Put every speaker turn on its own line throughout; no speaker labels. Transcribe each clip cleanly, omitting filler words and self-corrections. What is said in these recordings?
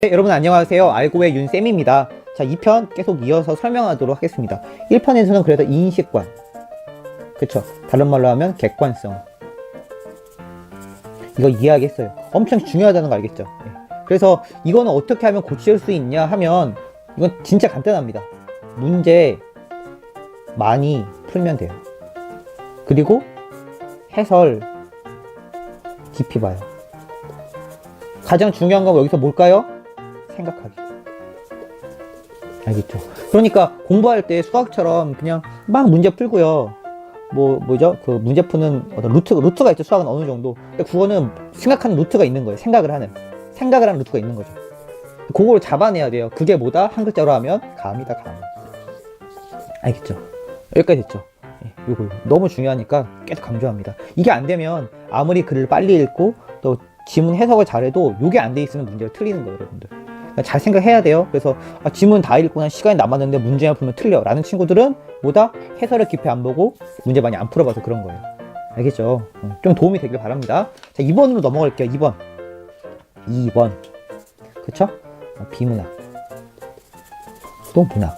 네, 여러분 안녕하세요. 알고의 윤쌤입니다. 자, 2편 계속 이어서 설명하도록 하겠습니다. 1편에서는 그래서 인식관, 그쵸? 다른 말로 하면 객관성, 이거 이해하겠어요. 엄청 중요하다는 거 알겠죠? 네. 그래서 이거는 어떻게 하면 고칠 수 있냐 하면 이건 진짜 간단합니다. 문제 많이 풀면 돼요. 그리고 해설 깊이 봐요. 가장 중요한 건 여기서 뭘까요? 생각하기. 알겠죠? 그러니까 공부할 때 수학처럼 그냥 막 문제 풀고요. 뭐죠? 그 문제 푸는 어떤 루트가 있죠. 수학은 어느 정도. 근데 그거는 생각하는 루트가 있는 거예요. 생각을 하는 루트가 있는 거죠. 그거를 잡아내야 돼요. 그게 뭐다? 한 글자로 하면 감이다, 감. 알겠죠? 여기까지 됐죠? 이거 너무 중요하니까 계속 강조합니다. 이게 안 되면 아무리 글을 빨리 읽고 또 지문 해석을 잘해도 이게 안 돼 있으면 문제가 틀리는 거예요, 여러분들. 그러니까 잘 생각해야 돼요. 그래서 지문 다 읽고 난 시간이 남았는데 문제만 풀면 틀려 라는 친구들은 뭐다? 해설을 깊이 안 보고 문제 많이 안 풀어봐서 그런 거예요. 알겠죠? 좀 도움이 되길 바랍니다. 자, 2번으로 넘어갈게요. 2번 그쵸? 비문학 또 문학.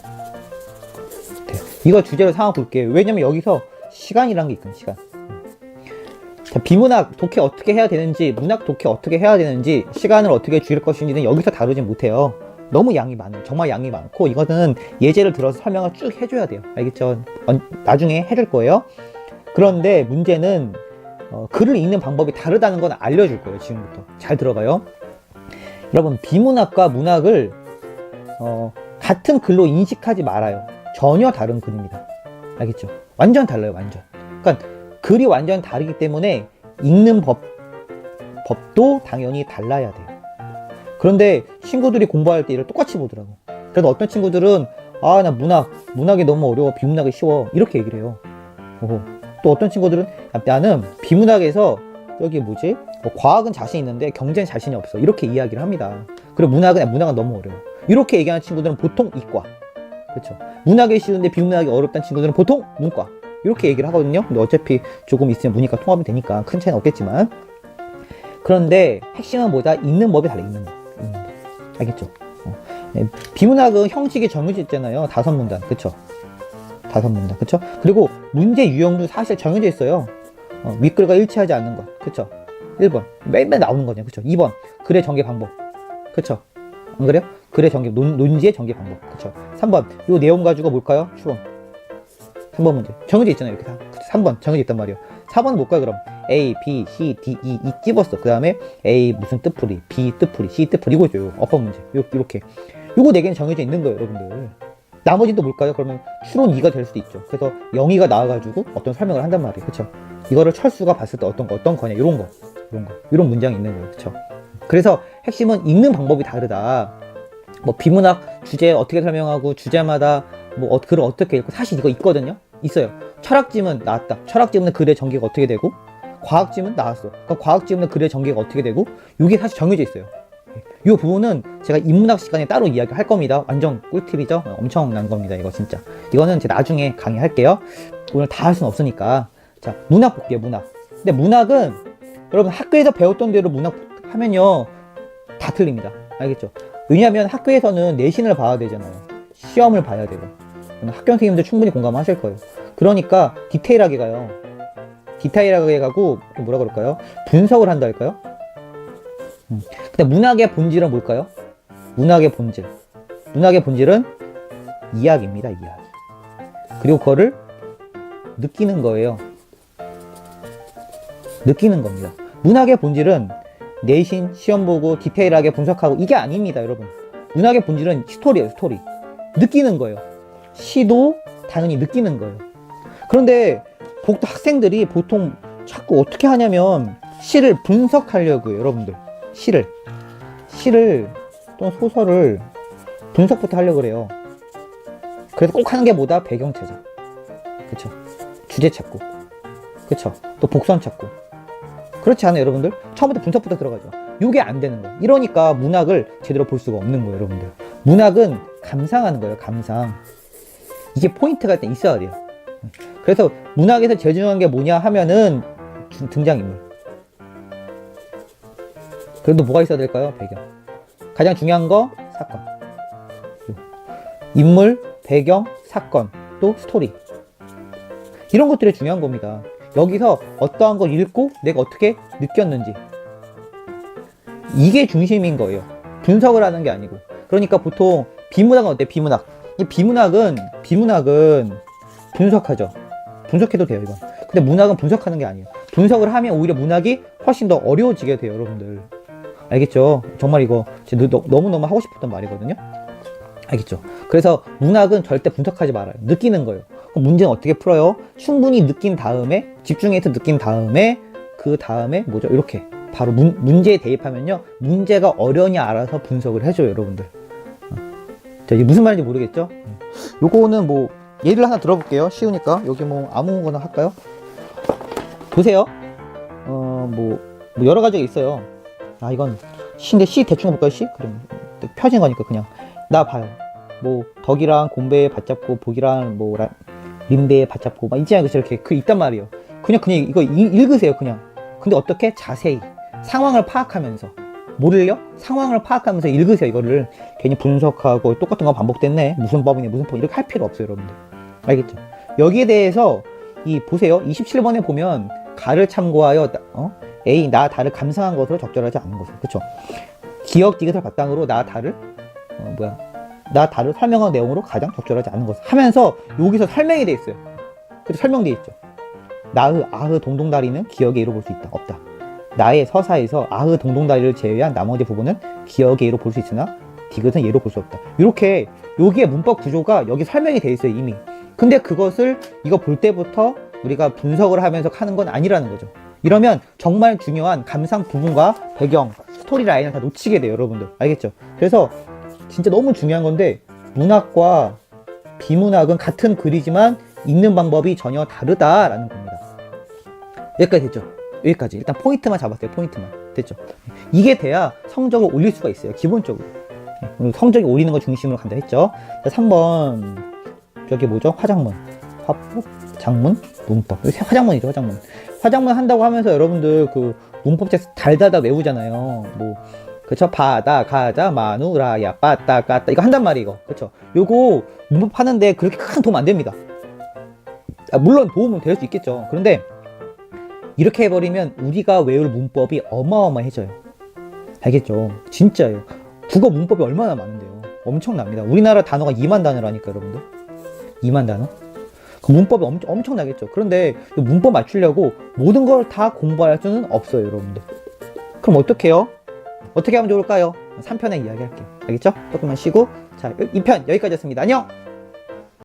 이거 주제로 삼아 볼게요. 왜냐면 여기서 시간이란 게 있거든요. 시간. 자, 비문학 독해 어떻게 해야 되는지, 문학 독해 어떻게 해야 되는지, 시간을 어떻게 줄일 것인지는 여기서 다루진 못해요. 너무 양이 많아요. 정말 양이 많고 이거는 예제를 들어서 설명을 쭉 해줘야 돼요. 알겠죠? 나중에 해줄 거예요. 그런데 문제는 글을 읽는 방법이 다르다는 건 알려줄 거예요. 지금부터 잘 들어봐요. 여러분, 비문학과 문학을 같은 글로 인식하지 말아요. 전혀 다른 글입니다. 알겠죠? 완전 달라요. 완전. 그러니까 글이 완전 다르기 때문에 읽는 법도 당연히 달라야 돼요. 그런데 친구들이 공부할 때 이를 똑같이 보더라고. 그래도 어떤 친구들은 나 문학이 너무 어려워, 비문학이 쉬워, 이렇게 얘기를 해요. 또 어떤 친구들은 나는 비문학에서 여기 뭐 과학은 자신 있는데 경제는 자신이 없어, 이렇게 이야기를 합니다. 그리고 문학은 너무 어려워, 이렇게 얘기하는 친구들은 보통 이과. 그렇죠? 문학이 쉬운데 비문학이 어렵다는 친구들은 보통 문과, 이렇게 얘기를 하거든요. 근데 어차피 조금 있으면 문이과 통합이 되니까 큰 차이는 없겠지만, 그런데 핵심은 뭐다? 읽는 법이 달라. 읽는 법. 알겠죠? 비문학은 형식이 정해져 있잖아요. 5문단. 그쵸? 5문단. 그쵸? 그리고 문제 유형도 사실 정해져 있어요. 윗글과 일치하지 않는 것. 그쵸? 1번 맨날 나오는 거죠. 그쵸? 2번 글의 전개 방법. 그쵸? 안 그래요? 글의 전개, 논지의 전개 방법. 그쵸? 3번 요 내용 가지고 뭘까요? 추론. 3번 문제 정해져 있잖아요. 이렇게 다. 3번 정해져 있단 말이에요. 4번은 뭘까요? 그럼 A, B, C, D, E 찝었어. 그 다음에 A 무슨 뜻풀이, B 뜻풀이, C 뜻풀이, 이거죠. 어법 문제. 이렇게 요거 4개는 정해져 있는 거예요, 여러분들. 나머지는 또 뭘까요? 그러면 추론 2가 될 수도 있죠. 그래서 0이가 나와가지고 어떤 설명을 한단 말이에요. 그쵸? 이거를 철수가 봤을 때 어떤 거냐, 이런 문장이 있는 거예요. 그쵸? 그래서 핵심은 읽는 방법이 다르다. 뭐 비문학 주제 어떻게 설명하고, 주제마다 뭐 글을 어떻게 읽고, 사실 이거 있거든요. 있어요. 철학지문 나왔다. 철학지문은 글의 전개가 어떻게 되고, 과학지문 나왔어. 그럼 과학지문은 글의 전개가 어떻게 되고, 이게 사실 정해져 있어요. 이 부분은 제가 인문학 시간에 따로 이야기할 겁니다. 완전 꿀팁이죠. 엄청난 겁니다. 이거 진짜. 이거는 제가 나중에 강의할게요. 오늘 다 할 수는 없으니까. 자, 문학 볼게요. 문학. 근데 문학은 여러분 학교에서 배웠던 대로 문학 하면요 다 틀립니다. 알겠죠? 왜냐하면 학교에서는 내신을 봐야 되잖아요. 시험을 봐야 되고. 학교 선생님들 충분히 공감하실 거예요. 그러니까 디테일하게 가요. 디테일하게 가고, 뭐라 그럴까요? 분석을 한다 할까요? 근데 문학의 본질은 뭘까요? 문학의 본질은 이야기입니다. 이야기. 그리고 그거를 느끼는 거예요. 느끼는 겁니다. 문학의 본질은 내신, 시험 보고 디테일하게 분석하고 이게 아닙니다, 여러분. 문학의 본질은 스토리예요. 스토리. 느끼는 거예요. 시도 당연히 느끼는 거예요. 그런데 학생들이 보통 자꾸 어떻게 하냐면 시를 분석하려고 해요, 여러분들. 시를 또는 소설을 분석부터 하려고 그래요. 그래서 꼭 하는 게 뭐다? 배경 찾아. 그쵸? 주제 찾고. 그쵸? 또 복선 찾고. 그렇지 않아요, 여러분들? 처음부터 분석부터 들어가죠. 이게 안 되는 거예요. 이러니까 문학을 제대로 볼 수가 없는 거예요, 여러분들. 문학은 감상하는 거예요, 감상. 이게 포인트가 일단 있어야 돼요. 그래서 문학에서 제일 중요한 게 뭐냐 하면은 등장인물. 그래도 뭐가 있어야 될까요? 배경. 가장 중요한 거 사건. 인물, 배경, 사건, 또 스토리. 이런 것들이 중요한 겁니다. 여기서 어떠한 걸 읽고 내가 어떻게 느꼈는지. 이게 중심인 거예요. 분석을 하는 게 아니고. 그러니까 보통 비문학은 어때? 비문학. 이 비문학은 분석하죠. 분석해도 돼요, 이건. 근데 문학은 분석하는 게 아니에요. 분석을 하면 오히려 문학이 훨씬 더 어려워지게 돼요, 여러분들. 알겠죠? 정말 이거 너무너무 하고 싶었던 말이거든요. 알겠죠? 그래서 문학은 절대 분석하지 말아요. 느끼는 거예요. 그럼 문제는 어떻게 풀어요? 충분히 느낀 다음에, 집중해서 느낀 다음에, 그 다음에 뭐죠? 이렇게 바로 문제에 대입하면요, 문제가 어려우냐 알아서 분석을 해줘요, 여러분들. 자, 이게 무슨 말인지 모르겠죠? 요거는 뭐 예를 하나 들어볼게요. 쉬우니까. 여기 뭐 아무거나 할까요? 보세요. 뭐 여러 가지가 있어요. 아, 이건 시인데 시 대충 볼까요? 시? 그럼 펴진 거니까 그냥. 나 봐요. 뭐 덕이랑 곰배에 받잡고 복이랑 뭐 림배에 받잡고 막 있지 않아요? 이렇게 그 있단 말이에요. 그냥 이거 읽으세요, 그냥. 근데 어떻게? 자세히 상황을 파악하면서. 뭐를요? 상황을 파악하면서 읽으세요. 이거를 괜히 분석하고 똑같은 거 반복됐네, 무슨 법이네, 무슨 법, 이렇게 할 필요 없어요, 여러분들. 알겠죠? 여기에 대해서 보세요. 27번에 보면 가를 참고하여 A, 나, 다를 감상한 것으로 적절하지 않은 것을. 그쵸? 기억, 디귿을 바탕으로 나, 다를 나, 다를 설명한 내용으로 가장 적절하지 않은 것을 하면서 여기서 설명이 돼 있어요. 그쵸? 설명돼 있죠. 나의, 아의 동동다리는 기억의 예로 볼 수 있다. 없다. 나의 서사에서 아의 동동다리를 제외한 나머지 부분은 기억의 예로 볼 수 있으나 디귿은 예로 볼 수 없다. 이렇게 여기에 문법 구조가 여기 설명이 돼 있어요, 이미. 근데 그것을 이거 볼 때부터 우리가 분석을 하면서 하는 건 아니라는 거죠. 이러면 정말 중요한 감상 부분과 배경, 스토리 라인을 다 놓치게 돼요, 여러분들. 알겠죠? 그래서 진짜 너무 중요한 건데, 문학과 비문학은 같은 글이지만 읽는 방법이 전혀 다르다라는 겁니다. 여기까지 됐죠? 여기까지. 일단 포인트만 잡았어요, 포인트만. 됐죠? 이게 돼야 성적을 올릴 수가 있어요, 기본적으로. 성적이 올리는 거 중심으로 간다 했죠? 자, 3번. 저기 뭐죠? 화작문. 화법, 작문, 문법. 화작문이죠, 화작문. 화작문 한다고 하면서 여러분들 그 문법책 달달달 외우잖아요. 뭐, 그쵸? 바다, 가자, 마누라야, 빠따, 까따. 이거 한단 말이에요, 이거. 그쵸? 요거 문법 하는데 그렇게 큰 도움 안 됩니다. 물론 도움은 될 수 있겠죠. 그런데 이렇게 해버리면 우리가 외울 문법이 어마어마해져요. 알겠죠? 진짜예요. 국어 문법이 얼마나 많은데요. 엄청납니다. 우리나라 단어가 2만 단어라니까, 여러분들. 2만 단어? 그 문법이 엄청나겠죠. 그런데 문법 맞추려고 모든 걸 다 공부할 수는 없어요, 여러분들. 그럼 어떻게 해요? 어떻게 하면 좋을까요? 3편에 이야기할게요. 알겠죠? 조금만 쉬고. 자, 2편 여기까지였습니다. 안녕!